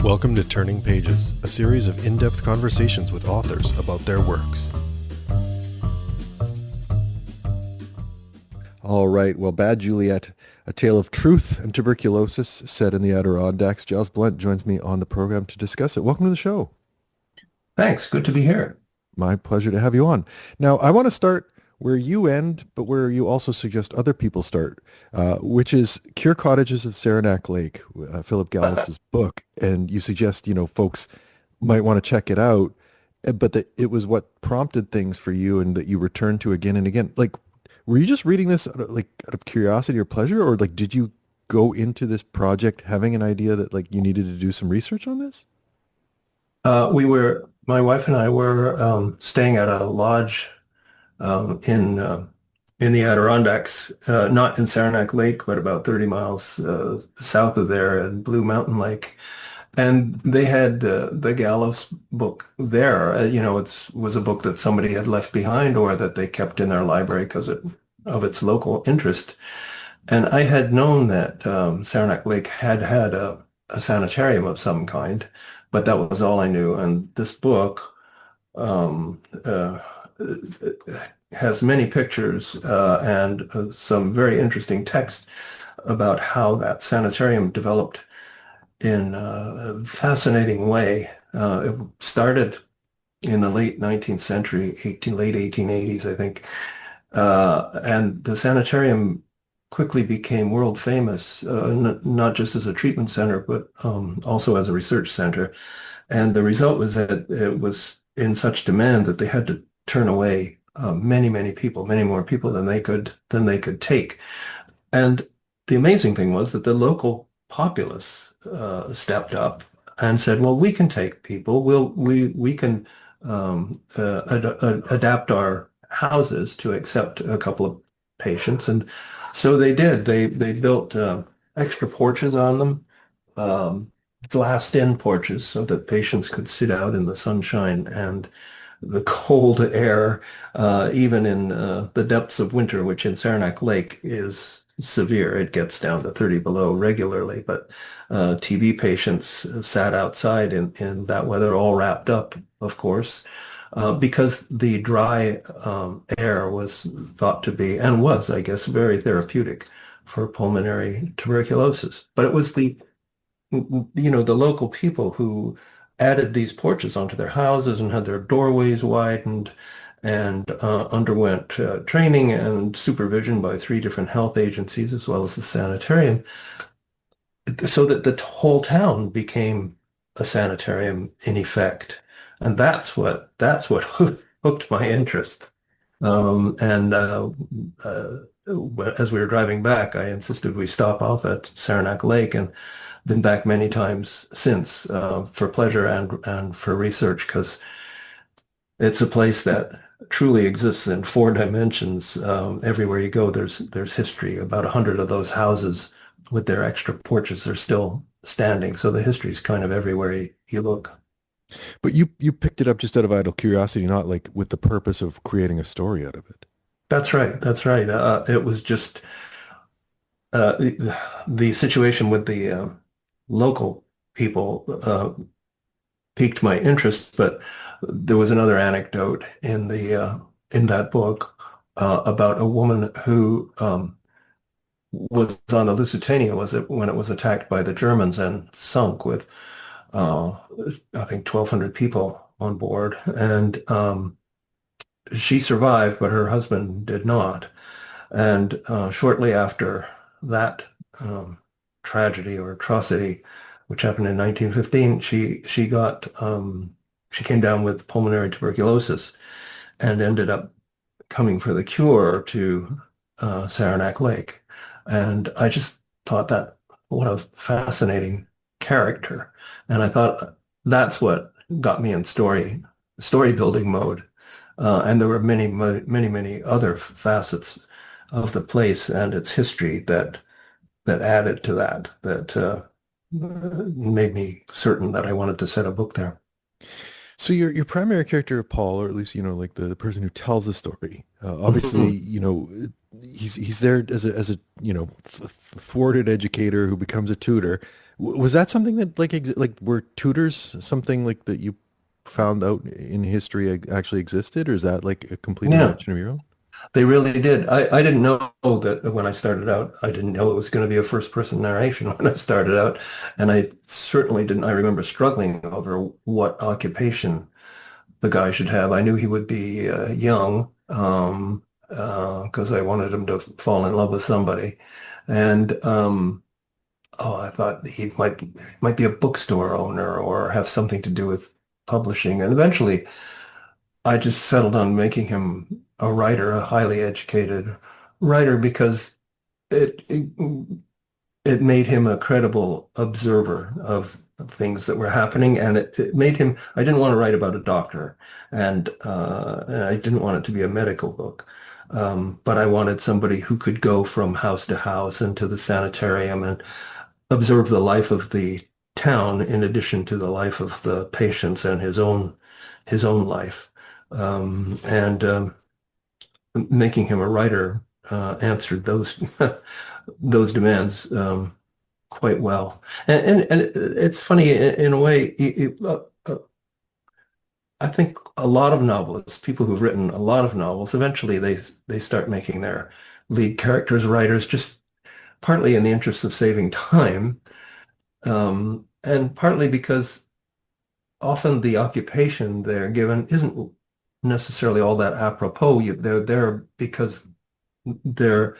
Welcome to Turning Pages, a series of in-depth conversations with authors about their works. All right, well, Bad Juliet, A Tale of Truth and Tuberculosis, set in the Adirondacks. Giles Blunt joins me on the program to discuss it. Welcome to the show. Thanks. Good to be here. My pleasure to have you on. Now, I want to start where you end, but where you also suggest other people start, which is Cure Cottages at Saranac Lake, Philip Gallus's book. And you suggest, folks might want to check it out, but that it was what prompted things for you and that you returned to again and again. Like, were you just reading this out of curiosity or pleasure, or did you go into this project having an idea that you needed to do some research on this? My wife and I were staying at a lodge in the Adirondacks, not in Saranac Lake, but about 30 miles south of there in Blue Mountain Lake. And they had the Gallows book there. It was a book that somebody had left behind or that they kept in their library because of its local interest. And I had known that Saranac Lake had a sanitarium of some kind, but that was all I knew. And this book has many pictures and some very interesting text about how that sanitarium developed in a fascinating way. It started in the late 19th century, late 1880s, I think. And the sanitarium quickly became world famous, not just as a treatment center, but also as a research center. And the result was that it was in such demand that they had to turn away many more people than they could take. And the amazing thing was that the local populace stepped up and said, "Well, we can take people. We can adapt our houses to accept a couple of patients." And so they did. They built extra porches on them, glassed-in porches, so that patients could sit out in the sunshine and the cold air, even in the depths of winter, which in Saranac Lake is severe. It gets down to 30 below regularly, but TB patients sat outside in that weather, all wrapped up, of course, because the dry air was thought to be, and was, I guess, very therapeutic for pulmonary tuberculosis. But it was the local people who added these porches onto their houses and had their doorways widened and underwent training and supervision by 3 different health agencies as well as the sanitarium, so that the whole town became a sanitarium in effect. And that's what hooked my interest. And as we were driving back, I insisted we stop off at Saranac Lake, and been back many times since for pleasure and for research, because it's a place that truly exists in 4 dimensions. Everywhere you go, there's history. About 100 of those houses with their extra porches are still standing. So the history is kind of everywhere you look. But you picked it up just out of idle curiosity, not with the purpose of creating a story out of it. That's right. It was just the situation with the local people piqued my interest, but there was another anecdote in that book about a woman who was on the Lusitania when it was attacked by the Germans and sunk with I think 1,200 people on board, and she survived, but her husband did not. And shortly after that tragedy or atrocity, which happened in 1915, she came down with pulmonary tuberculosis and ended up coming for the cure to Saranac Lake. And I just thought that, what a fascinating character. And I thought that's what got me in story building mode. And there were many other facets of the place and its history that added to that made me certain that I wanted to set a book there. So your primary character, Paul, or at least the person who tells the story, obviously, he's there as a thwarted educator who becomes a tutor, Was that something that like were tutors something like that you found out in history actually existed, or is that like a complete Yeah, invention of your own? they really did. I didn't know that when I started out. I didn't know it was going to be a first person narration when I started out. And I certainly didn't. I remember struggling over what occupation the guy should have. I knew he would be young, because I wanted him to fall in love with somebody. And oh, I thought he might be a bookstore owner or have something to do with publishing. And eventually I just settled on making him a writer, a highly educated writer, because it, it it made him a credible observer of things that were happening, and it made him. I didn't want to write about a doctor, and I didn't want it to be a medical book, but I wanted somebody who could go from house to house and to the sanitarium and observe the life of the town in addition to the life of the patients and his own life, and making him a writer answered those those demands quite well. And it's funny in a way. I think a lot of novelists, people who've written a lot of novels, eventually they start making their lead characters writers, just partly in the interest of saving time, and partly because often the occupation they're given isn't necessarily all that apropos. They're there because they're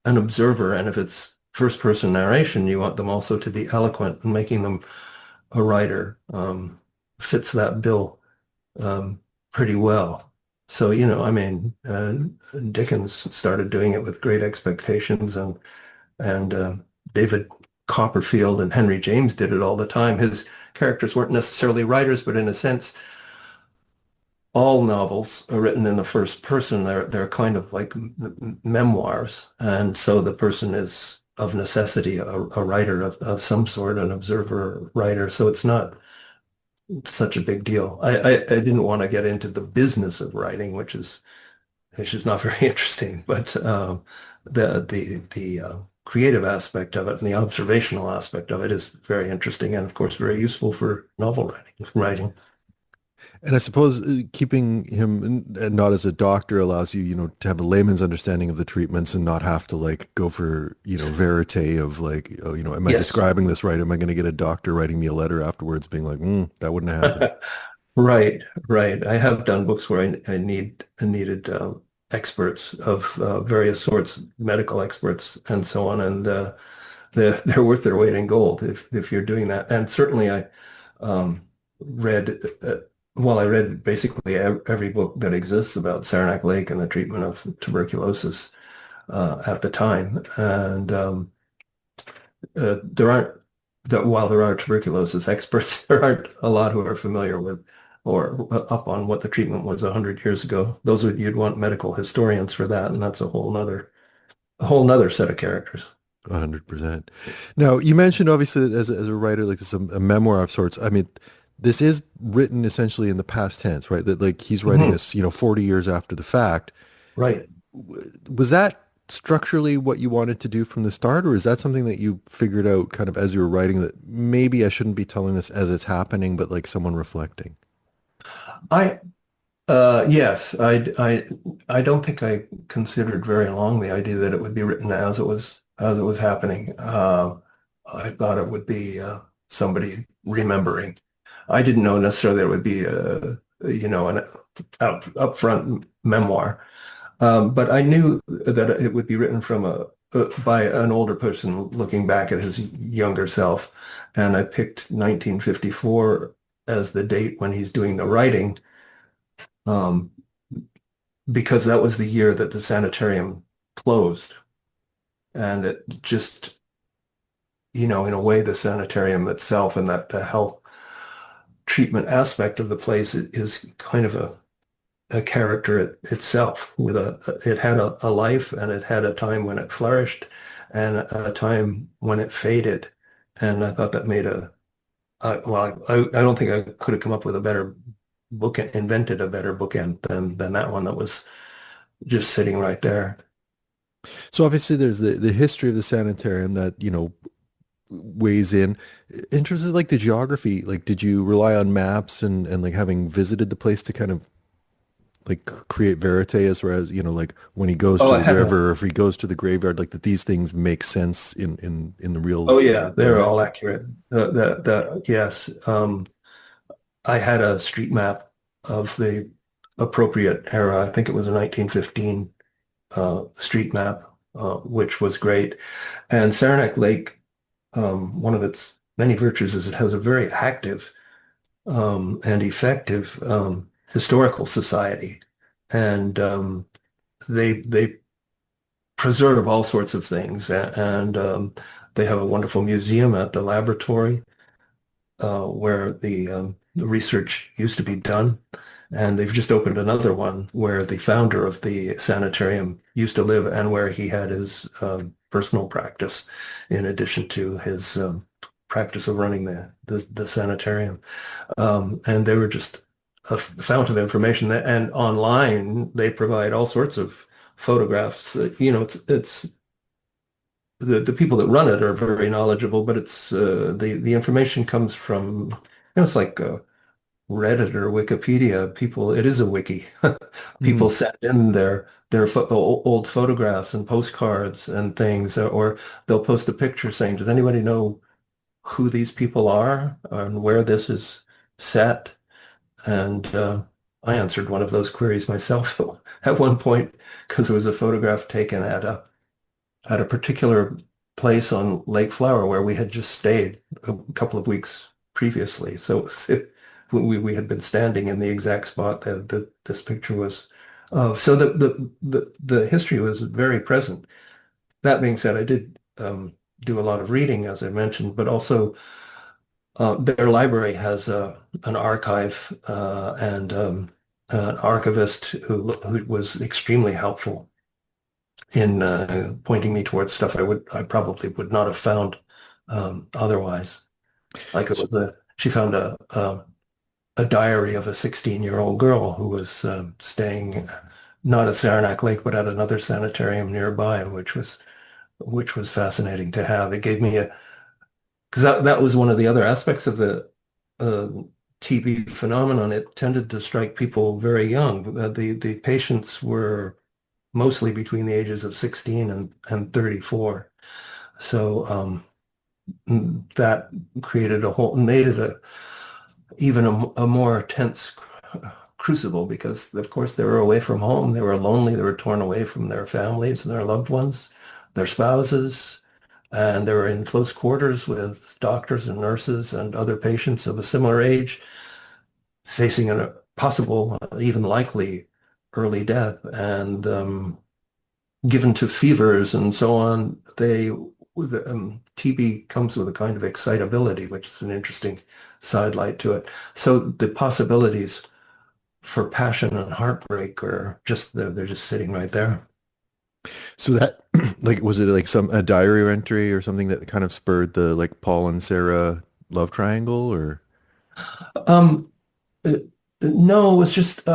an observer, and if it's first person narration, you want them also to be eloquent, and making them a writer fits that bill pretty well. So, I mean, Dickens started doing it with Great Expectations, and David Copperfield and Henry James did it all the time. His characters weren't necessarily writers, but in a sense, all novels are written in the first person. They're kind of like memoirs, and so the person is of necessity a writer of some sort, an observer writer. So it's not such a big deal. I didn't want to get into the business of writing, which is not very interesting, but the creative aspect of it and the observational aspect of it is very interesting, and of course very useful for novel writing. And I suppose keeping him not as a doctor allows you, to have a layman's understanding of the treatments and not have to like go for, verite of like, oh, am I Yes. describing this right? Am I going to get a doctor writing me a letter afterwards being like, that wouldn't have happened. Right, right. I have done books where I needed experts of various sorts, medical experts and so on, and they're worth their weight in gold if you're doing that. And certainly I read well, I read basically every book that exists about Saranac Lake and the treatment of tuberculosis at the time, and there aren't that while there are tuberculosis experts, there aren't a lot who are familiar with or up on what the treatment was 100 years ago. You'd want medical historians for that, and that's a whole nother set of characters. 100%. Now, you mentioned obviously that as a writer, like this is a memoir of sorts. I mean, this is written essentially in the past tense, right? That like he's writing Mhm. this, 40 years after the fact. Right. Was that structurally what you wanted to do from the start, or is that something that you figured out kind of as you were writing that maybe I shouldn't be telling this as it's happening, but like someone reflecting? I yes, I don't think I considered very long the idea that it would be written as it was happening. I thought it would be somebody remembering. I didn't know necessarily it would be an upfront memoir, but I knew that it would be written by an older person looking back at his younger self, and I picked 1954 as the date when he's doing the writing, um, because that was the year that the sanitarium closed, and it just, in a way, the sanitarium itself and that the health treatment aspect of the place is kind of a character itself. It had a life, and it had a time when it flourished and a time when it faded. And I thought that made well, I don't think I could have come up with a better book, invented a better bookend than that one that was just sitting right there. So obviously there's the history of the sanitarium that, weighs in. In terms of like the geography, like did you rely on maps and like having visited the place to kind of like create verite as far as, like when he goes Oh, to I the had a river or if he goes to the graveyard, like that these things make sense in the real Oh yeah, they're world? all accurate. Yes. I had a street map of the appropriate era. I think it was a 1915 street map, which was great. And Saranac Lake, one of its many virtues is it has a very active and effective historical society, and they preserve all sorts of things, and they have a wonderful museum at the laboratory where the research used to be done. And they've just opened another one where the founder of the sanitarium used to live and where he had his personal practice in addition to his practice of running the sanitarium. And they were just a fount of information. And online, they provide all sorts of photographs. It's the people that run it are very knowledgeable, but it's the information comes from, it's like Reddit or Wikipedia. It is a wiki. People Mm, send in their old photographs and postcards and things, or they'll post a picture saying, "Does anybody know who these people are and where this is set?" And I answered one of those queries myself at one point because there was a photograph taken at a particular place on Lake Flower where we had just stayed a couple of weeks previously. So we had been standing in the exact spot that this picture was of. So the history was very present. That being said, I did do a lot of reading, as I mentioned, but also their library has an archive and an archivist who was extremely helpful in pointing me towards stuff I probably would not have found otherwise. Like it so, was she found a diary of a 16-year-old girl who was staying not at Saranac Lake but at another sanitarium nearby, which was fascinating to have. It gave me a because that was one of the other aspects of the uh, TB phenomenon. It tended to strike people very young. The patients were mostly between the ages of 16 and 34. So that created made it even a more tense crucible because, of course, they were away from home. They were lonely. They were torn away from their families and their loved ones, their spouses, and they were in close quarters with doctors and nurses and other patients of a similar age, facing a possible, even likely, early death. And given to fevers and so on, TB comes with a kind of excitability, which is an interesting sidelight to it. So the possibilities for passion and heartbreak are just they're just sitting right there. so that like was it like a diary entry or something that kind of spurred the like Paul and Sarah love triangle or Um, uh, no, it was just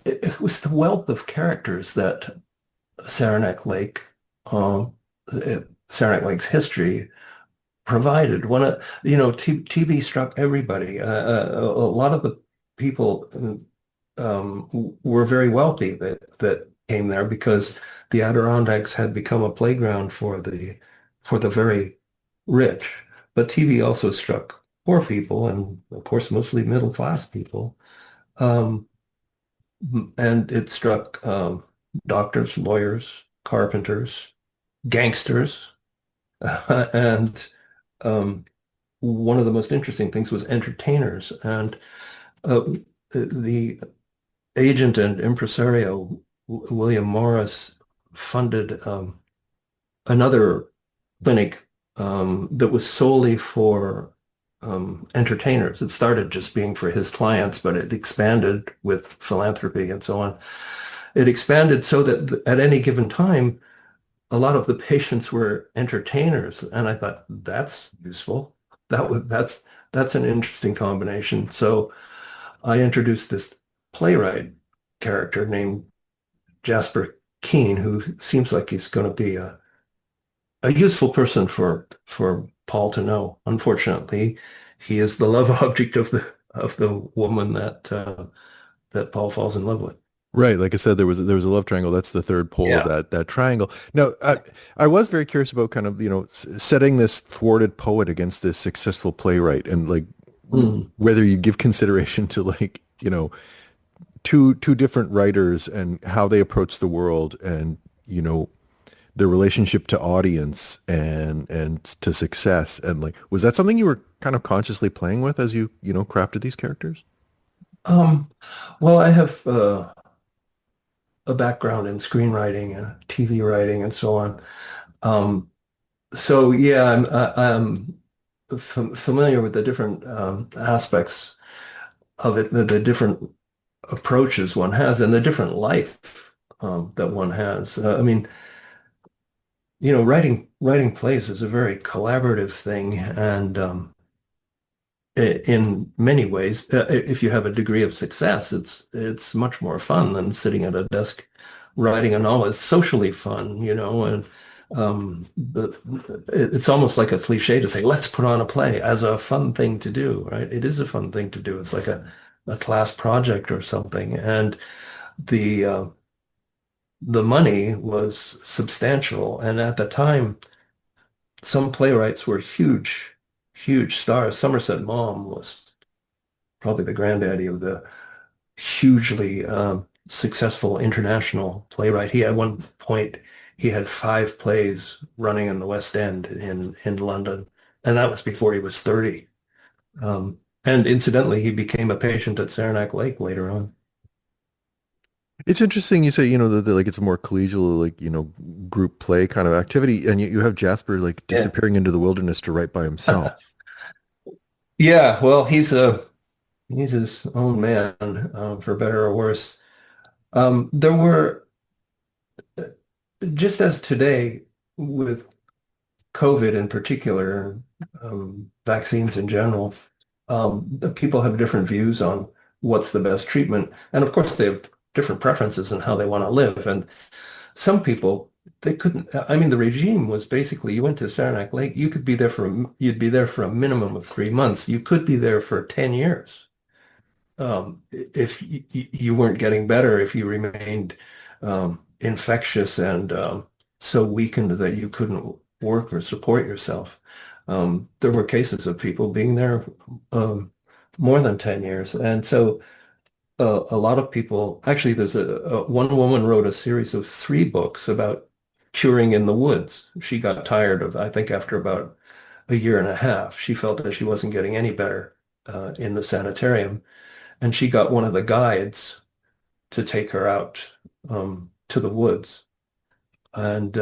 it was the wealth of characters that Saranac Lake, Saranac Lake's history provided. TB struck everybody. A lot of the people were very wealthy that came there because the Adirondacks had become a playground for the very rich. But TB also struck poor people and, of course, mostly middle class people. Um, and it struck doctors, lawyers, carpenters, gangsters, and um, one of the most interesting things was entertainers. And uh, the agent and impresario William Morris funded another clinic that was solely for entertainers. It started just being for his clients, but it expanded with philanthropy and so on. It expanded so that at any given time, a lot of the patients were entertainers, and I thought that's useful. That's an interesting combination. So I introduced this playwright character named Jasper Keene, who seems like he's going to be a useful person for Paul to know. Unfortunately, he is the love object of the woman that Paul falls in love with. Right, like I said, there was a love triangle. That's the third pole of Yeah. that triangle. Now, I was very curious about kind of setting this thwarted poet against this successful playwright, and like Mm. whether you give consideration to like two different writers and how they approach the world, and their relationship to audience and to success, and like was that something you were kind of consciously playing with as you crafted these characters? Um, well, I have a background in screenwriting, TV writing, and so on. Um, so yeah, I'm familiar with the different aspects of it, the different approaches one has, and the different life that one has. I mean, writing plays is a very collaborative thing, and in many ways, if you have a degree of success, it's much more fun than sitting at a desk writing a novel. It's socially fun, and it's almost like a cliche to say, let's put on a play as a fun thing to do, right? It is a fun thing to do. It's like a class project or something, and the uh, the money was substantial, and at the time, some playwrights were huge, huge stars. Somerset Maugham was probably the granddaddy of the hugely successful international playwright. At one point, he had 5 plays running in the West End in London, and that was before he was 30. And incidentally, he became a patient at Saranac Lake later on. It's interesting you say, that like it's a more collegial, like, group play kind of activity, and you have Jasper like Yeah. disappearing into the wilderness to write by himself. Yeah, well, he's his own man, for better or worse. There were, just as today, with COVID in particular, vaccines in general, people have different views on what's the best treatment. And of course, they have different preferences in how they want to live. And some people, they couldn't, I mean, the regime was basically, you went to Saranac Lake, you'd be there for a minimum of 3 months. You could be there for 10 years. If you weren't getting better, if you remained infectious and so weakened that you couldn't work or support yourself. There were cases of people being there more than 10 years. And so a lot of people, actually, one woman wrote a series of 3 books about curing in the woods. She got tired of, I think after about a year and a half, she felt that she wasn't getting any better in the sanitarium. And she got one of the guides to take her out to the woods and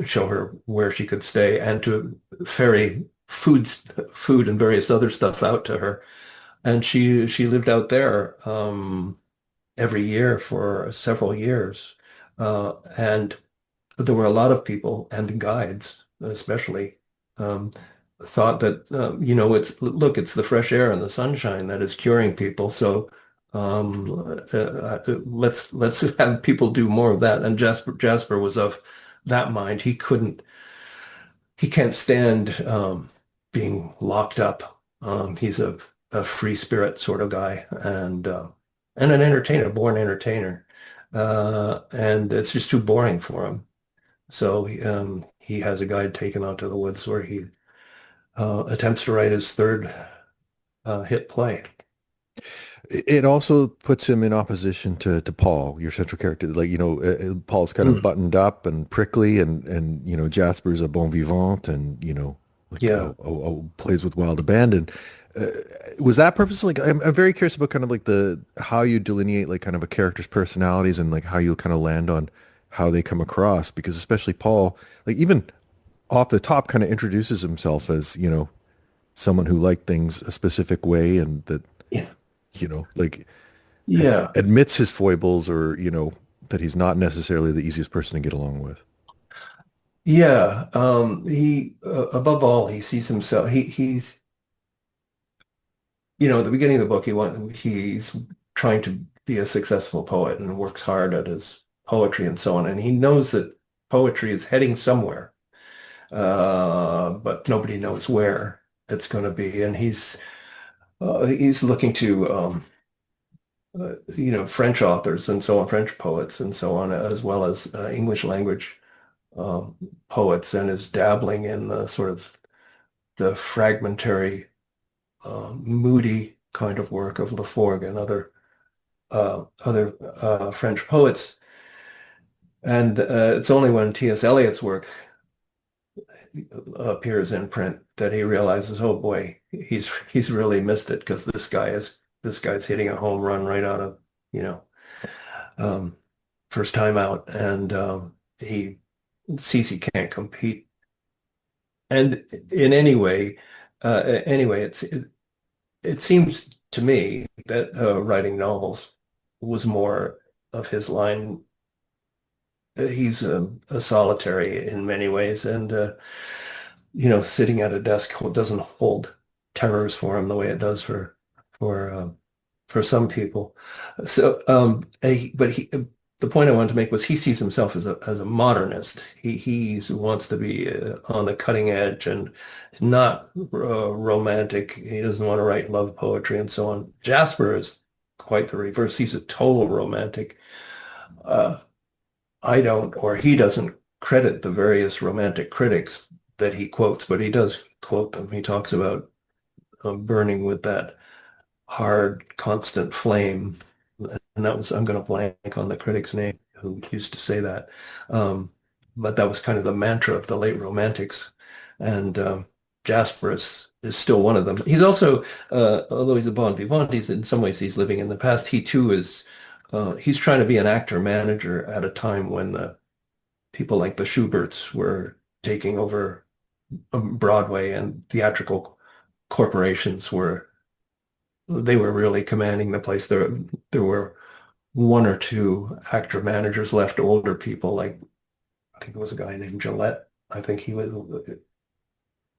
show her where she could stay and to ferry food and various other stuff out to her. And she lived out there every year for several years. And there were a lot of people and guides especially thought that it's the fresh air and the sunshine that is curing people. So let's have people do more of that. And Jasper was of that mind. He can't stand being locked up. He's a free spirit sort of guy and an entertainer, born entertainer. And it's just too boring for him. So he has a guide take him out to the woods where he attempts to write his third hit play. It also puts him in opposition to Paul, your central character. Like, Paul's kind of Mm. buttoned up and prickly, and Jasper's a bon vivant, and like Yeah. plays with wild abandon. Uh, was that purposely? Like, I'm very curious about kind of like the how you delineate like kind of a character's personalities, and like how you kind of land on how they come across, because especially Paul, like even off the top, kind of introduces himself as someone who liked things a specific way, and that Yeah. like Yeah. admits his foibles, or that he's not necessarily the easiest person to get along with. Yeah. He above all, he sees himself. He's at the beginning of the book, he's trying to be a successful poet and works hard at his poetry and so on. And he knows that poetry is heading somewhere. but nobody knows where it's going to be. And he's looking to French authors and so on, French poets and so on, as well as English language poets, and is dabbling in the sort of the fragmentary, moody kind of work of Laforgue and other French poets. And it's only when T.S. Eliot's work appears in print that he realizes, oh boy, he's really missed it, because this guy's hitting a home run right out of, um, first time out, and he sees he can't compete. And in any way, it seems to me that writing novels was more of his line. He's a solitary in many ways, and sitting at a desk doesn't hold terrors for him the way it does for for some people. So, the point I wanted to make was he sees himself as a modernist. He wants to be on the cutting edge and not romantic. He doesn't want to write love poetry and so on. Jasper is quite the reverse. He's a total romantic. Uh, I don't, or he doesn't credit the various romantic critics that he quotes, but he does quote them. He talks about burning with that hard, constant flame. And that was, I'm going to blank on the critic's name who used to say that. But that was kind of the mantra of the late romantics. And Jasper is still one of them. He's also, although he's a bon vivant, he's in some ways he's living in the past. He too is, he's trying to be an actor manager at a time when people like the Schuberts were taking over Broadway, and theatrical corporations they were really commanding the place. There were one or two actor managers left, older people, like I think it was a guy named Gillette. I think he was,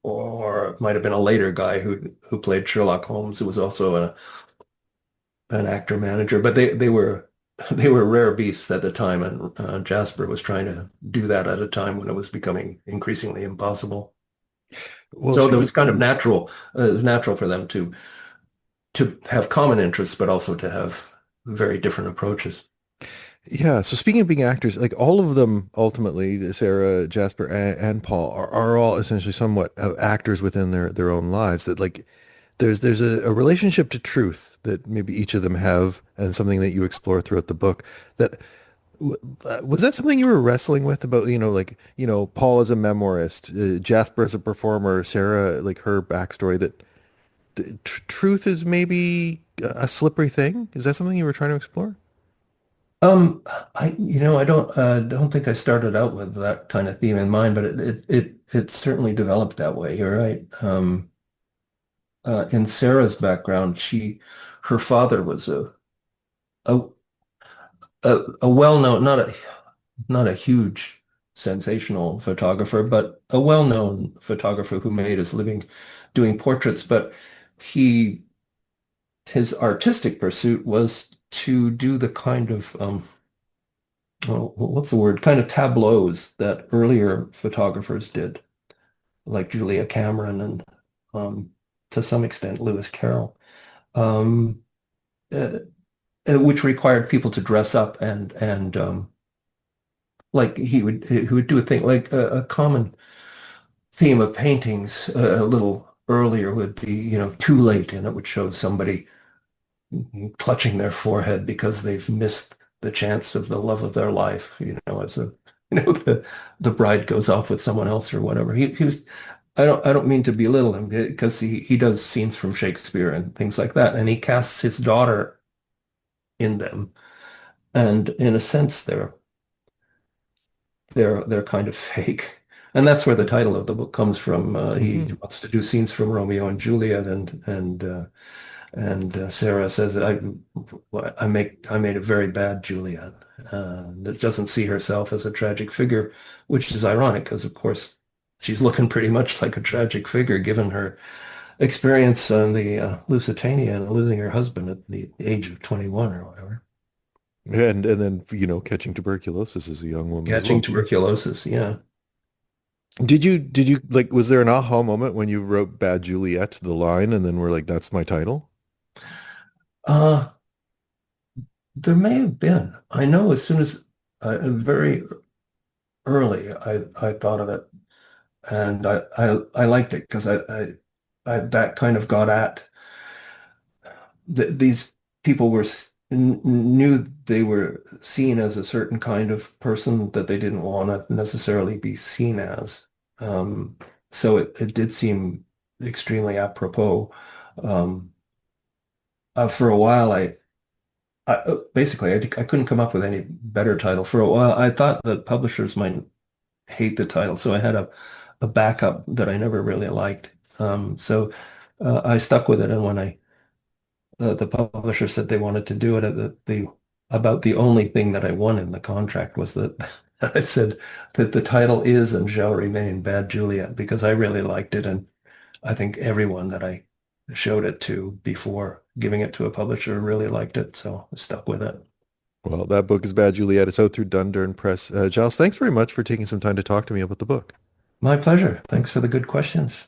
or it might have been a later guy who played Sherlock Holmes, who was also an actor manager. But they were rare beasts at the time, and Jasper was trying to do that at a time when it was becoming increasingly impossible. Well, So it was kind of natural. It was natural for them to have common interests, but also to have very different approaches. yeah. So speaking of being actors, like all of them ultimately, Sarah, Jasper, and Paul are all essentially somewhat actors within their own lives. That like there's a relationship to truth that maybe each of them have, and something that you explore throughout the book. That was that something you were wrestling with about, like, Paul as a memoirist, Jasper as a performer, Sarah, like her backstory, that truth is maybe a slippery thing? Is that something you were trying to explore? Um, I don't think I started out with that kind of theme in mind, but it certainly developed that way. You're right. In Sarah's background, her father was a a well-known, not a huge sensational photographer, but a well-known photographer who made his living doing portraits. But he his artistic pursuit was to do the kind of what's the word? Kind of tableaus that earlier photographers did, like Julia Cameron and um, to some extent Lewis Carroll, um, uh, which required people to dress up, and like he would do a thing like a common theme of paintings a little earlier would be, too late, and it would show somebody clutching their forehead because they've missed the chance of the love of their life, as the bride goes off with someone else or whatever. He was, I don't mean to belittle him, because he does scenes from Shakespeare and things like that, and he casts his daughter in them, and in a sense they're kind of fake. And that's where the title of the book comes from. He Hmm. wants to do scenes from Romeo and Juliet, and Sarah says, I made a very bad Juliet. That doesn't see herself as a tragic figure, which is ironic because, of course, she's looking pretty much like a tragic figure given her experience on the Lusitania and losing her husband at the age of 21 or whatever. And then catching tuberculosis as a young woman as Catching well. tuberculosis, yeah. Did you like, was there an aha moment when you wrote Bad Juliet, the line, and then we're like, that's my title? Uh, there may have been. I know as soon as very early, I thought of it, and I liked it because I that kind of got at these people knew they were seen as a certain kind of person that they didn't want to necessarily be seen as. Um, so it did seem extremely apropos. Um, for a while, basically I couldn't come up with any better title. For a while, I thought that publishers might hate the title, so I had a backup that I never really liked. So I stuck with it, and when the publisher said they wanted to do it, about the only thing that I won in the contract was that I said that the title is and shall remain Bad Juliet because I really liked it, and I think everyone that I showed it to before giving it to a publisher really liked it, so I stuck with it. Well, that book is Bad Juliet. It's out through Dundurn Press. Giles, thanks very much for taking some time to talk to me about the book. My pleasure. Thanks for the good questions.